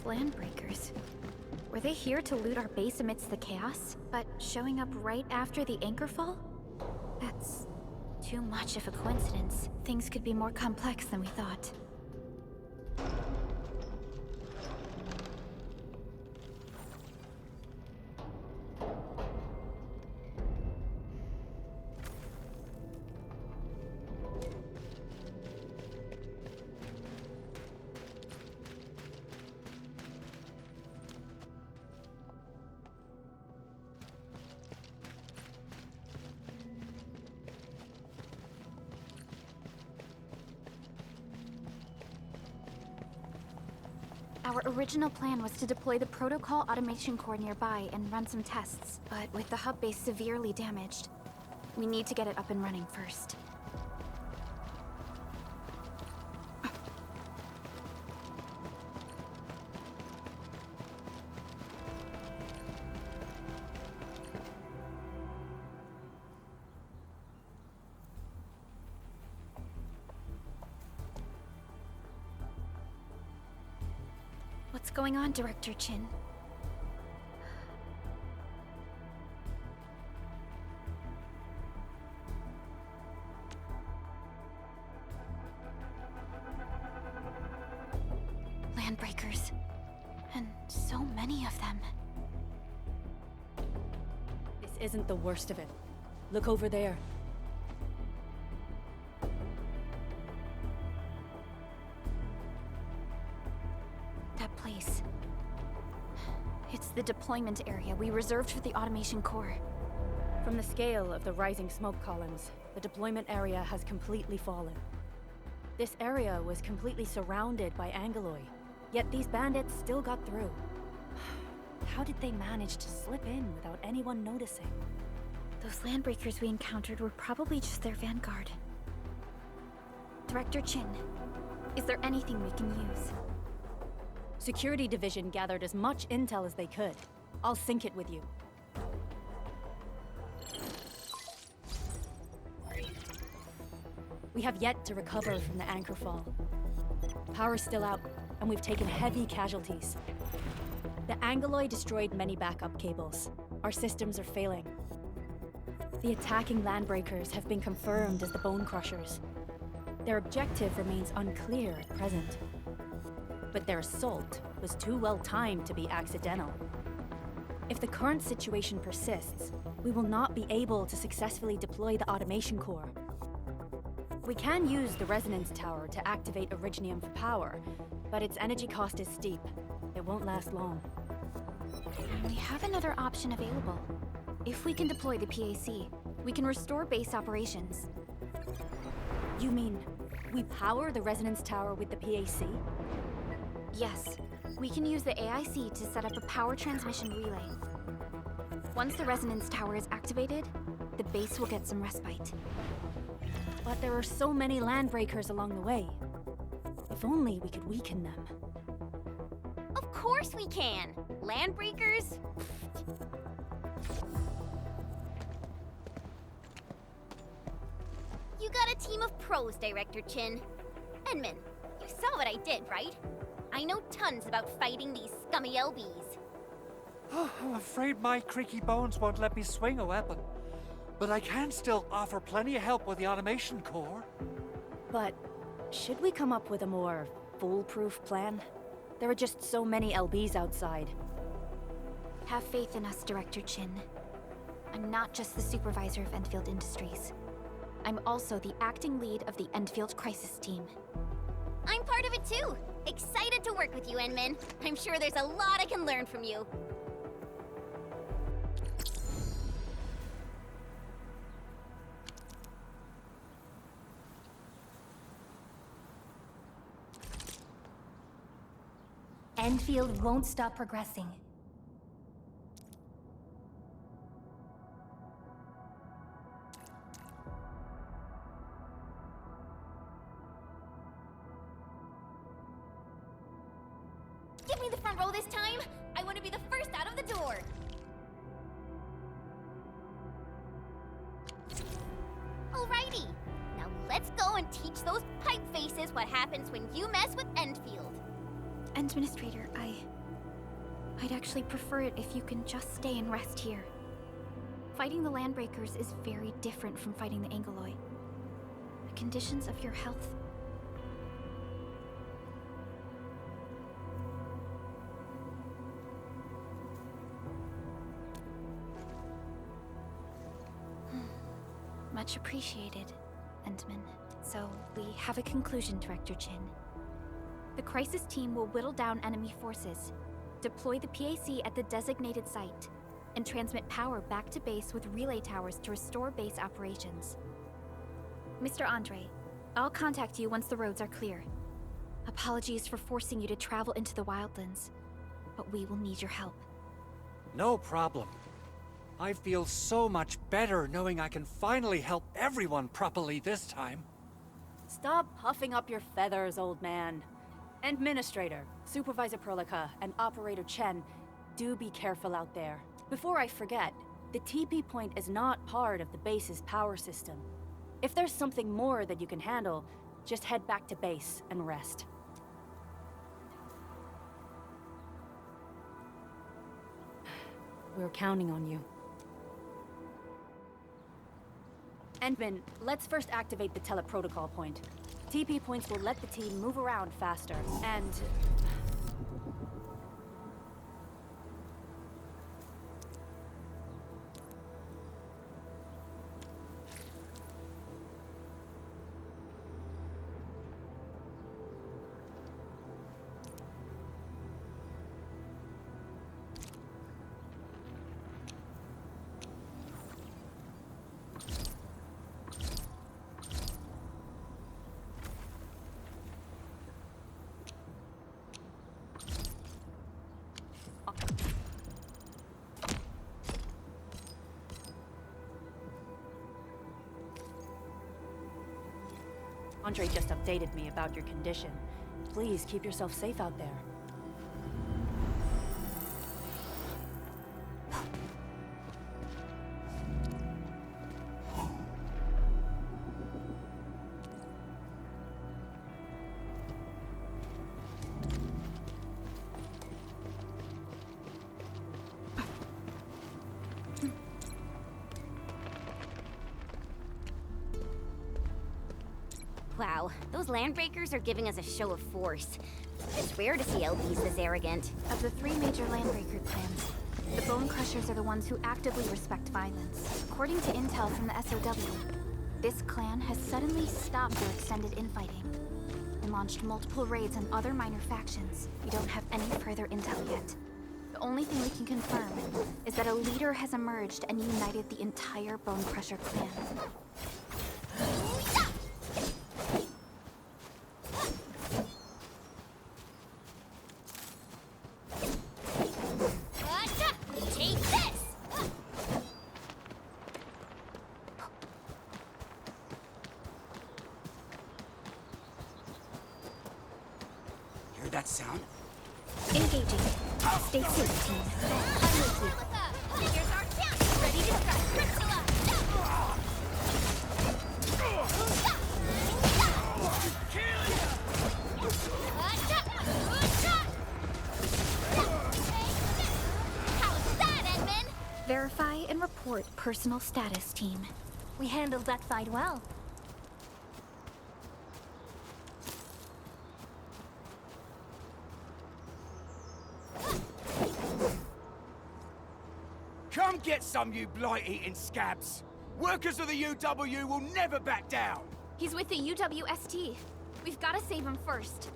Those landbreakers. Were they here to loot our base amidst the chaos, but showing up right after the anchor fall? That's too much of a coincidence. Things could be more complex than we thought. Our original plan was to deploy the protocol automation core nearby and run some tests, but with the hub base severely damaged, we need to get it up and running first. What's going on, Director Chin? Landbreakers. And so many of them. This isn't the worst of it. Look over there. That place. It's the deployment area we reserved for the automation core. From the scale of the rising smoke columns, the deployment area has completely fallen. This area was completely surrounded by Angeloi, yet these bandits still got through. How did they manage to slip in without anyone noticing? Those landbreakers we encountered were probably just their vanguard. Director Chin, is there anything we can use? Security Division gathered as much intel as they could. I'll sync it with you. We have yet to recover from the anchor fall. Power's still out, and we've taken heavy casualties. The Angeloi destroyed many backup cables. Our systems are failing. The attacking landbreakers have been confirmed as the Bone Crushers. Their objective remains unclear at present. But their assault was too well timed to be accidental. If the current situation persists, we will not be able to successfully deploy the automation core. We can use the resonance tower to activate Originium for power, but its energy cost is steep. It won't last long. We have another option available. If we can deploy the PAC, we can restore base operations. You mean, we power the resonance tower with the PAC? Yes. We can use the AIC to set up a power transmission relay. Once the resonance tower is activated, the base will get some respite. But there are so many landbreakers along the way. If only we could weaken them. Of course we can! Landbreakers? You got a team of pros, Director Chin. Edmund, you saw what I did, right? I know tons about fighting these scummy LBs. I'm afraid my creaky bones won't let me swing a weapon. But I can still offer plenty of help with the automation core. But should we come up with a more foolproof plan? There are just so many LBs outside. Have faith in us, Director Chin. I'm not just the supervisor of Endfield Industries. I'm also the acting lead of the Endfield Crisis Team. I'm part of it too! Excited to work with you, Enmin. I'm sure there's a lot I can learn from you. Endfield won't stop progressing. Give me the front row this time! I want to be the first out of the door! Alrighty! Now let's go and teach those pipe faces what happens when you mess with Endfield. Administrator, I'd actually prefer it if you can just stay and rest here. Fighting the Landbreakers is very different from fighting the Angoloi. The conditions of your health... Much appreciated, Endman. So, we have a conclusion, Director Chin. The Crisis Team will whittle down enemy forces, deploy the PAC at the designated site, and transmit power back to base with relay towers to restore base operations. Mr. Andre, I'll contact you once the roads are clear. Apologies for forcing you to travel into the wildlands, but we will need your help. No problem. I feel so much better knowing I can finally help everyone properly this time. Stop puffing up your feathers, old man. Administrator, Supervisor Perlica, and Operator Chen, do be careful out there. Before I forget, the TP point is not part of the base's power system. If there's something more that you can handle, just head back to base and rest. We're counting on you. Endman, let's first activate the teleprotocol point. TP points will let the team move around faster, and... Andre just updated me about your condition. Please keep yourself safe out there. Wow, those Landbreakers are giving us a show of force. It's rare to see LBs this arrogant. Of the three major Landbreaker clans, the Bone Crushers are the ones who actively respect violence. According to intel from the SOW, this clan has suddenly stopped their extended infighting and launched multiple raids on other minor factions. We don't have any further intel yet. The only thing we can confirm is that a leader has emerged and united the entire Bone Crusher clan. That sound? Engaging. Stay safe, team. I'm with you. Here's our chance! Ready to strike! Crystalla! How's that, Edmund? Verify and report personal status, team. We handled that fight well. Come get some, you blight-eating scabs! Workers of the UW will never back down! He's with the UWST. We've got to save him first.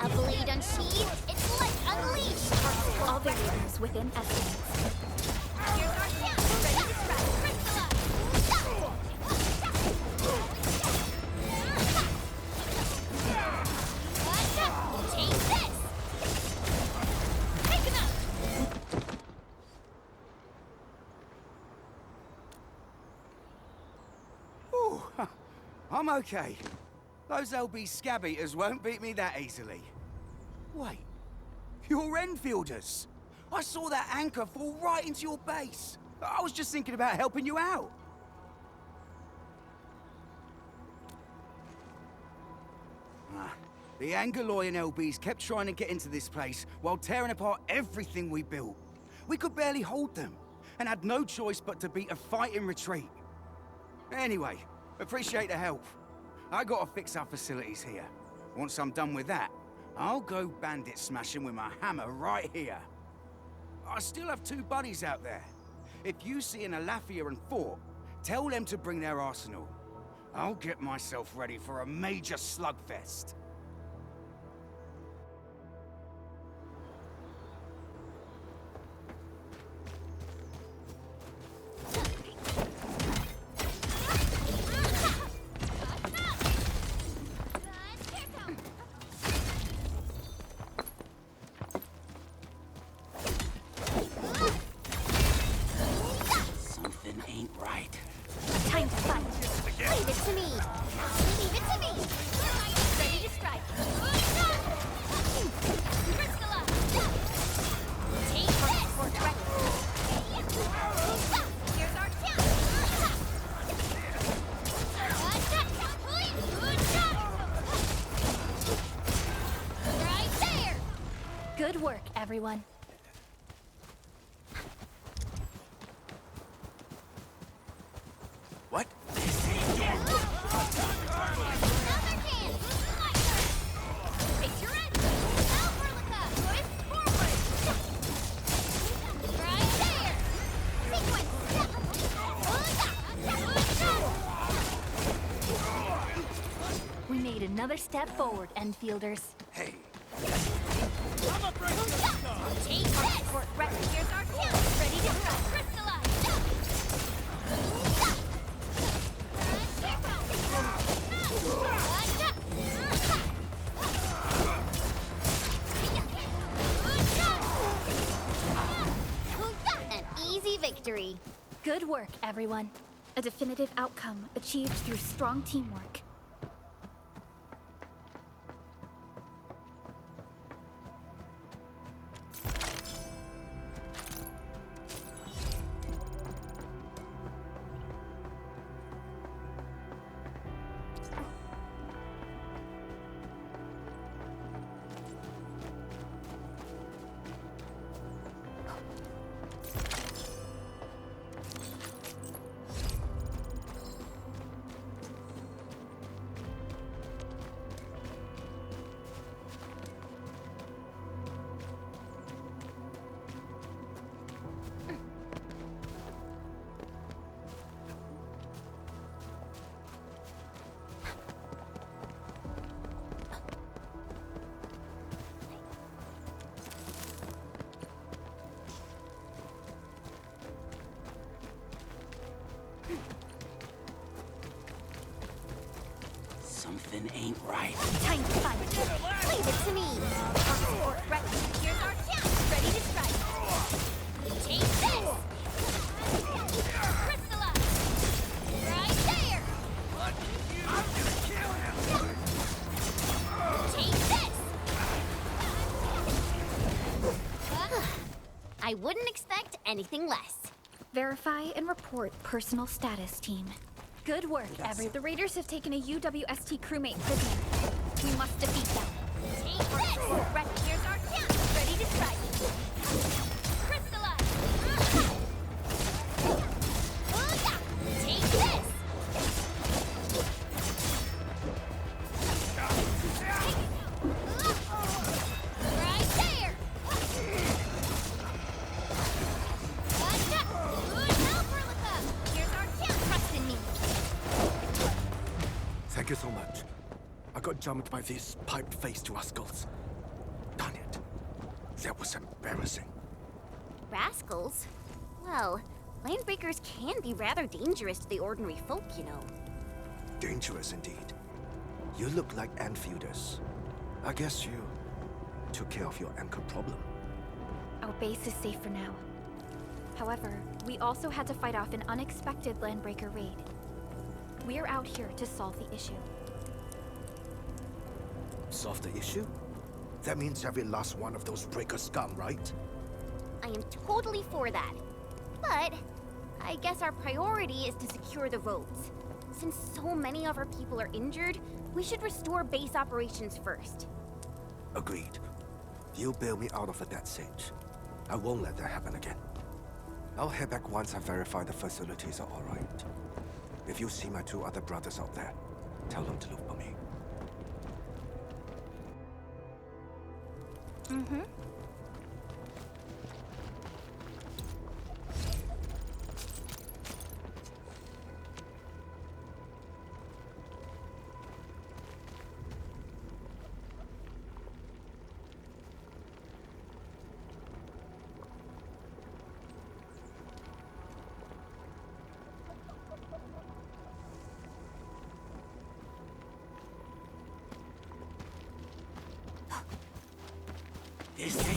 A blade unsheathed? It's like unleashed! All variables within estimates. Here's our chance! Ready to strike! Crystalla! Take this! Take him out! Ooh, I'm okay. Those LB scab eaters won't beat me that easily. Wait, you're Enfielders. I saw that anchor fall right into your base. I was just thinking about helping you out. The Angoloi and LBs kept trying to get into this place while tearing apart everything we built. We could barely hold them, and had no choice but to beat a fight in retreat. Anyway, appreciate the help. I gotta fix our facilities here. Once I'm done with that, I'll go bandit smashing with my hammer right here. I still have 2 buddies out there. If you see an Alafia and Fort, tell them to bring their arsenal. I'll get myself ready for a major slugfest. Something ain't right. Time to fight. Leave it to me. Leave it to me. Ready to strike. Crystalline. Take this. Here's our chance. Right there. Good work, everyone. What? Another chance. Face your end. Alberlica. Push forward. Right there. Sequence. We made another step forward, Enfielders. Hey. Take this. Here's our chance. Ready to strike. Crystallize. An easy victory. Good work, everyone. A definitive outcome achieved through strong teamwork. Something ain't right. Time to fight. Leave it to me. Our sword ready. Here's our chance. Ready to strike. Take this. Crystallize. Right there. I'm gonna kill him. Take this. I wouldn't expect anything less. Verify and report personal status, team. Good work, The raiders have taken a UWST crewmate prisoner. We must defeat them. Take this. Ready. Here's our chance. Ready to strike. Crystallize. Take this. Right there. Alberlica. Here's our chance. Trust in me. Thank you so much. I got jumped by these pipe-faced rascals. Darn it. That was embarrassing. Rascals? Well, landbreakers can be rather dangerous to the ordinary folk, you know. Dangerous indeed. You look like Enfielders. I guess you took care of your anchor problem. Our base is safe for now. However, we also had to fight off an unexpected landbreaker raid. We're out here to solve the issue. Solve the issue? That means every last one of those breaker scum, right? I am totally for that. But I guess our priority is to secure the roads. Since so many of our people are injured, we should restore base operations first. Agreed. You bail me out of a death sitch. I won't let that happen again. I'll head back once I verify the facilities are all right. If you see my 2 other brothers out there, tell them to look for me. Mm-hmm.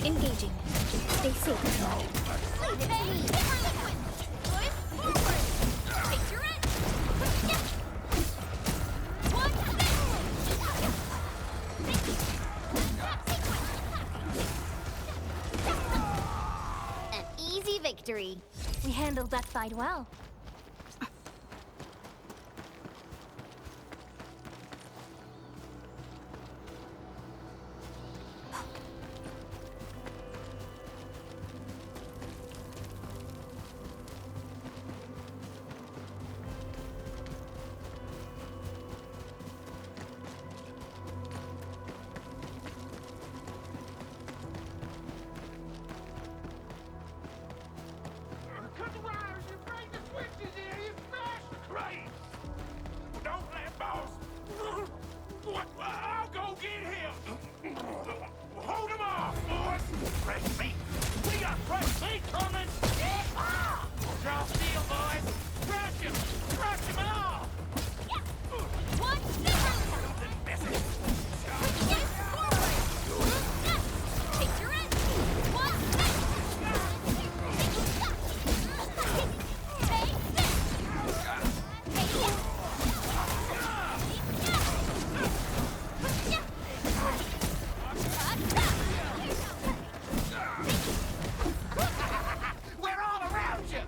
Engaging. Stay safe. Leave it to me! Boys, forward! Take your end! One, an easy victory. We handled that fight well. Cut the wires, you break the switches here, you smash the crates! Don't let boss... What? I'll go get him! Hold him off, boys! Fresh meat! We got fresh meat coming! Draw steel, boys! Crush him! Crush him all! One, Message! take your end! One, We're all around you!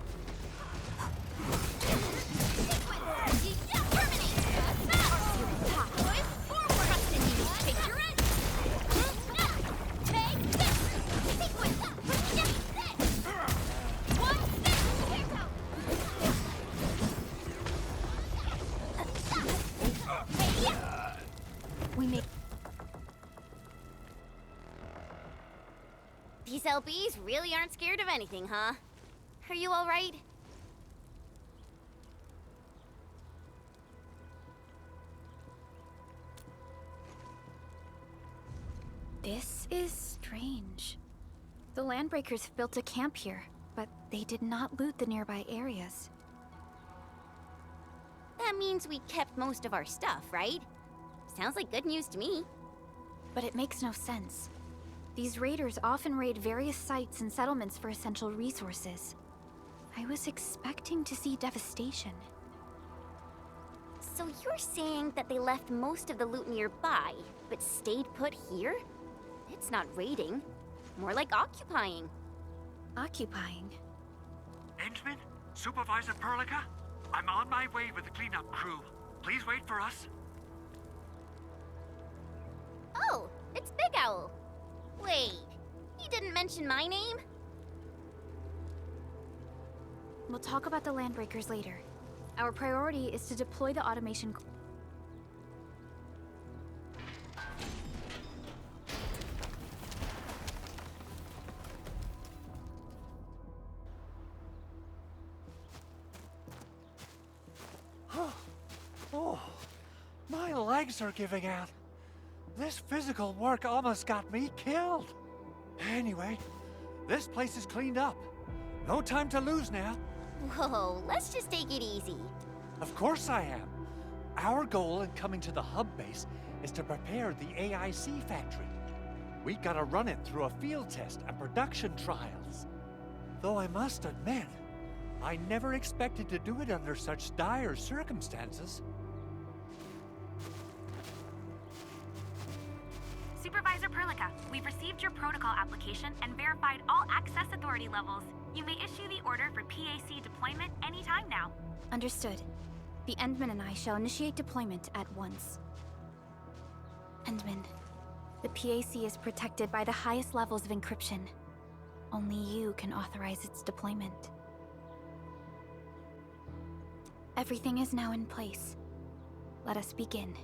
We made These LBs really aren't scared of anything, huh? Are you all right? This is strange. The Landbreakers have built a camp here, but they did not loot the nearby areas. That means we kept most of our stuff, right? Sounds like good news to me. But it makes no sense. These raiders often raid various sites and settlements for essential resources. I was expecting to see devastation. So you're saying that they left most of the loot nearby, but stayed put here? It's not raiding. More like occupying. Occupying? Endman? Supervisor Perlica? I'm on my way with the cleanup crew. Please wait for us. Oh, it's Big Owl. Wait, he didn't mention my name? We'll talk about the Landbreakers later. Our priority is to deploy the automation. Oh, my legs are giving out. This physical work almost got me killed. Anyway, this place is cleaned up. No time to lose now. Whoa, let's just take it easy. Of course I am. Our goal in coming to the hub base is to prepare the AIC factory. We gotta run it through a field test and production trials. Though I must admit, I never expected to do it under such dire circumstances. Supervisor Perlica, Rebecca, we've received your protocol application and verified all access authority levels. You may issue the order for PAC deployment anytime now. Understood. The Endman and I shall initiate deployment at once. Endman, the PAC is protected by the highest levels of encryption. Only you can authorize its deployment. Everything is now in place. Let us begin.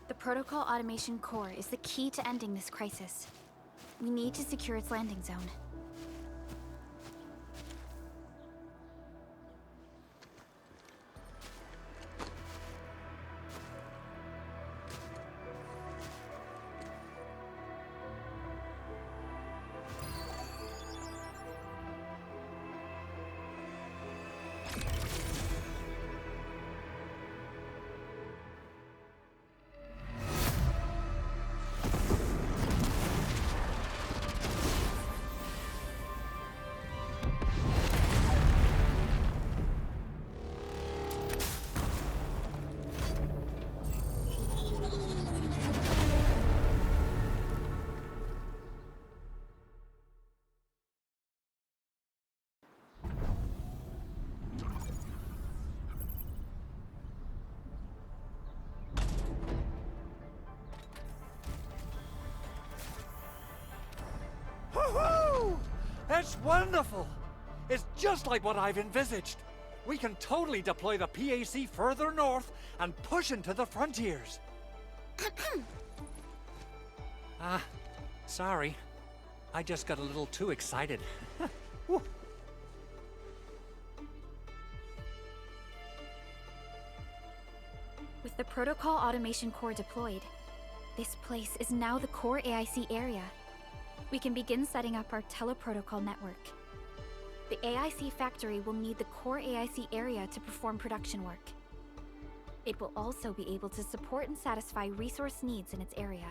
The Protocol Automation Core is the key to ending this crisis. We need to secure its landing zone. Woohoo! It's wonderful! It's just like what I've envisaged. We can totally deploy the PAC further north and push into the frontiers. Sorry. I just got a little too excited. Whew. With the Protocol Automation Core deployed, this place is now the core AIC area. We can begin setting up our teleprotocol network. The AIC factory will need the core AIC area to perform production work. It will also be able to support and satisfy resource needs in its area.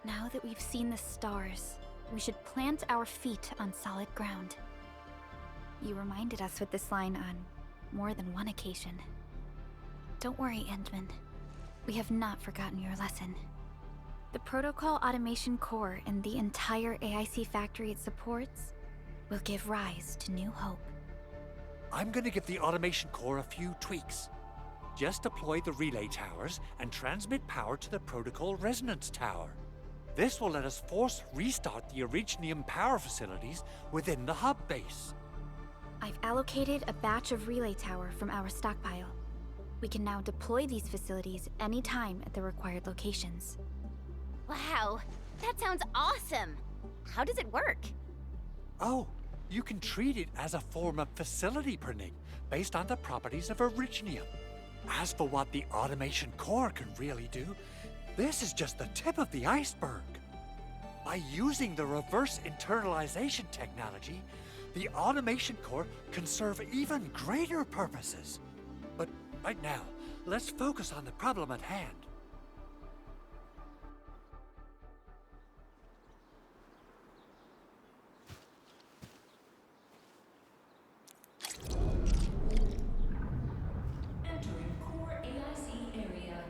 Now that we've seen the stars, we should plant our feet on solid ground. You reminded us with this line on more than one occasion. Don't worry, Endman. We have not forgotten your lesson. The Protocol Automation Core and the entire AIC factory it supports will give rise to new hope. I'm gonna give the automation core a few tweaks. Just deploy the relay towers and transmit power to the protocol resonance tower. This will let us force restart the Originium power facilities within the hub base. I've allocated a batch of relay tower from our stockpile. We can now deploy these facilities anytime at the required locations. Wow, that sounds awesome! How does it work? Oh, you can treat it as a form of facility printing based on the properties of Originium. As for what the automation core can really do, this is just the tip of the iceberg. By using the reverse internalization technology, the automation core can serve even greater purposes. But right now, let's focus on the problem at hand. Entering core AIC area.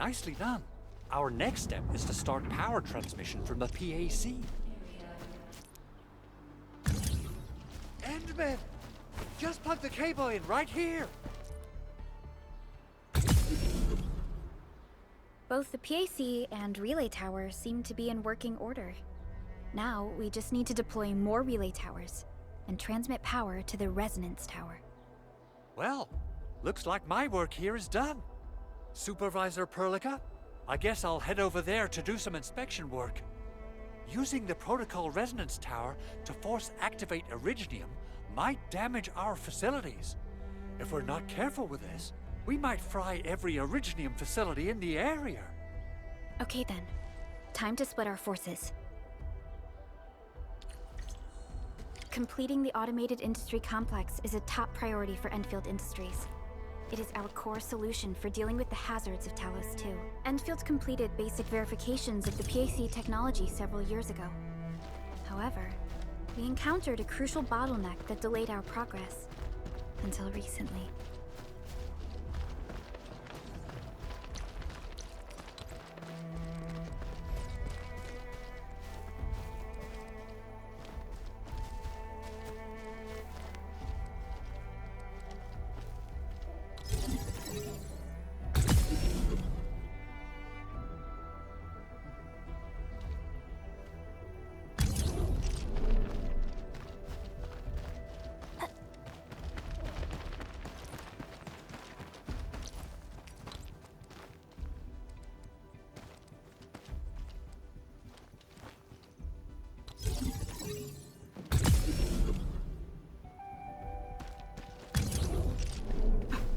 Nicely done. Our next step is to start power transmission from the PAC. Endman! Just plug the cable in right here! Both the PAC and relay tower seem to be in working order. Now, we just need to deploy more relay towers and transmit power to the resonance tower. Well, looks like my work here is done. Supervisor Perlica, I guess I'll head over there to do some inspection work. Using the protocol resonance tower to force activate Originium might damage our facilities. If we're not careful with this, we might fry every Originium facility in the area. Okay then, time to split our forces. Completing the automated industry complex is a top priority for Endfield Industries. It is our core solution for dealing with the hazards of Talos 2. Endfield completed basic verifications of the PAC technology several years ago. However, we encountered a crucial bottleneck that delayed our progress. Until recently.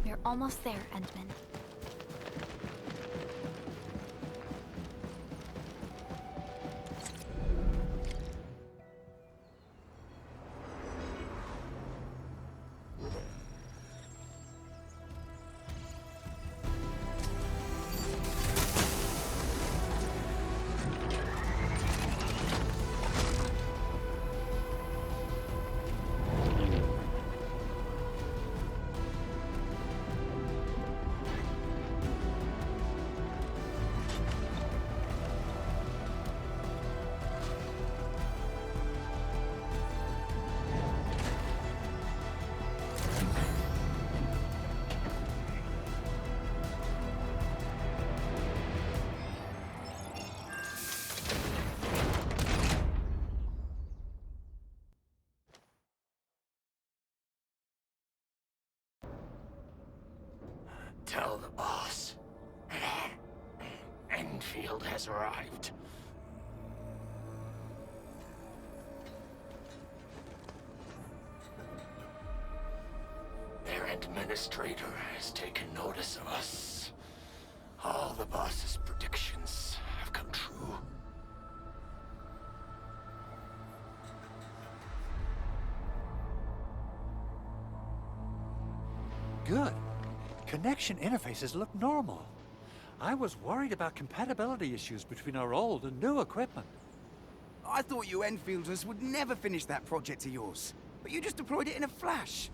We're almost there, Endman. Tell the boss. Enfield has arrived. Their administrator has taken notice of us. All the boss's predictions have come true. Good. Connection interfaces look normal. I was worried about compatibility issues between our old and new equipment. I thought you Enfielders would never finish that project of yours, but you just deployed it in a flash.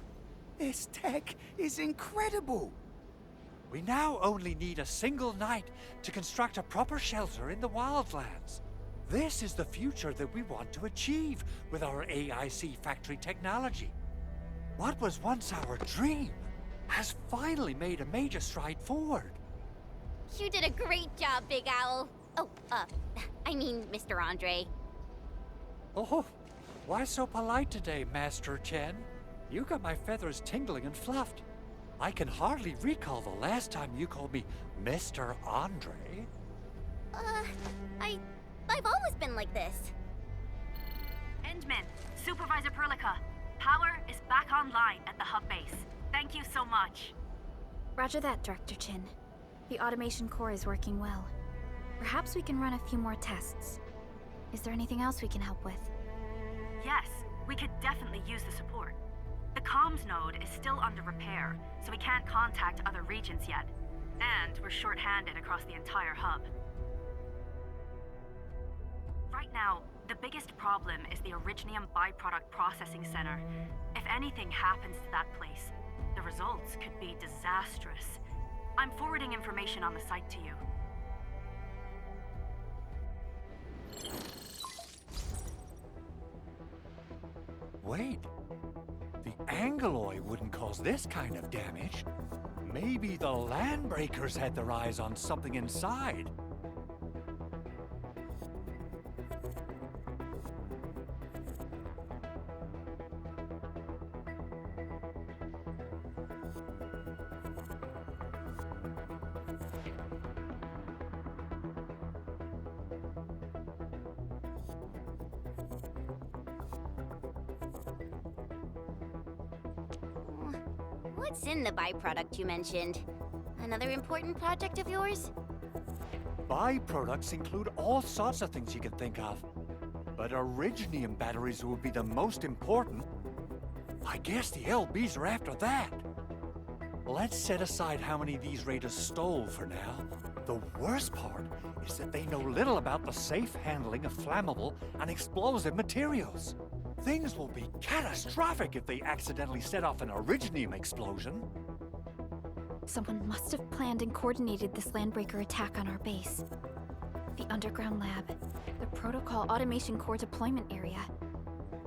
This tech is incredible. We now only need a single night to construct a proper shelter in the wildlands. This is the future that we want to achieve with our AIC factory technology. What was once our dream has finally made a major stride forward. You did a great job, Big Owl. Oh, I mean, Mr. Andre. Oh, why so polite today, Master Chen? You got my feathers tingling and fluffed. I can hardly recall the last time you called me Mr. Andre. I've always been like this. Endman, Supervisor Perlica, power is back online at the hub base. Thank you so much. Roger that, Director Chin. The automation core is working well. Perhaps we can run a few more tests. Is there anything else we can help with? Yes, we could definitely use the support. The comms node is still under repair, so we can't contact other regions yet. And we're short-handed across the entire hub. Right now, the biggest problem is the Originium byproduct processing center. If anything happens to that place, the results could be disastrous. I'm forwarding information on the site to you. wait. The Angoloi wouldn't cause this kind of damage. Maybe the Landbreakers had their eyes on something inside. What's in the byproduct you mentioned? Another important project of yours? Byproducts include all sorts of things you can think of. But Originium batteries would be the most important. I guess the LBs are after that. Let's set aside how many these raiders stole for now. The worst part is that they know little about the safe handling of flammable and explosive materials. Things will be catastrophic if they accidentally set off an Originium explosion. Someone must have planned and coordinated this Landbreaker attack on our base. The underground lab, the protocol automation core deployment area,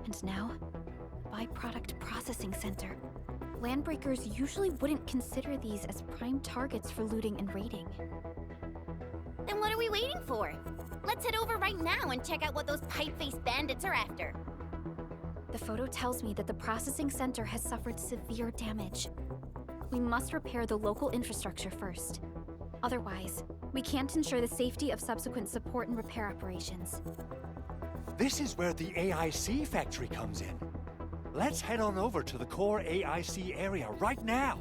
and now, the byproduct processing center. Landbreakers usually wouldn't consider these as prime targets for looting and raiding. Then what are we waiting for? Let's head over right now and check out what those pipe-faced bandits are after. The photo tells me that the processing center has suffered severe damage. We must repair the local infrastructure first. Otherwise, we can't ensure the safety of subsequent support and repair operations. This is where the AIC factory comes in. Let's head on over to the core AIC area right now.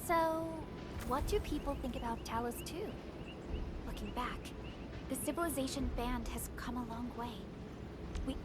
So, what do people think about Talos 2? Looking back, the civilization band has come a long way. We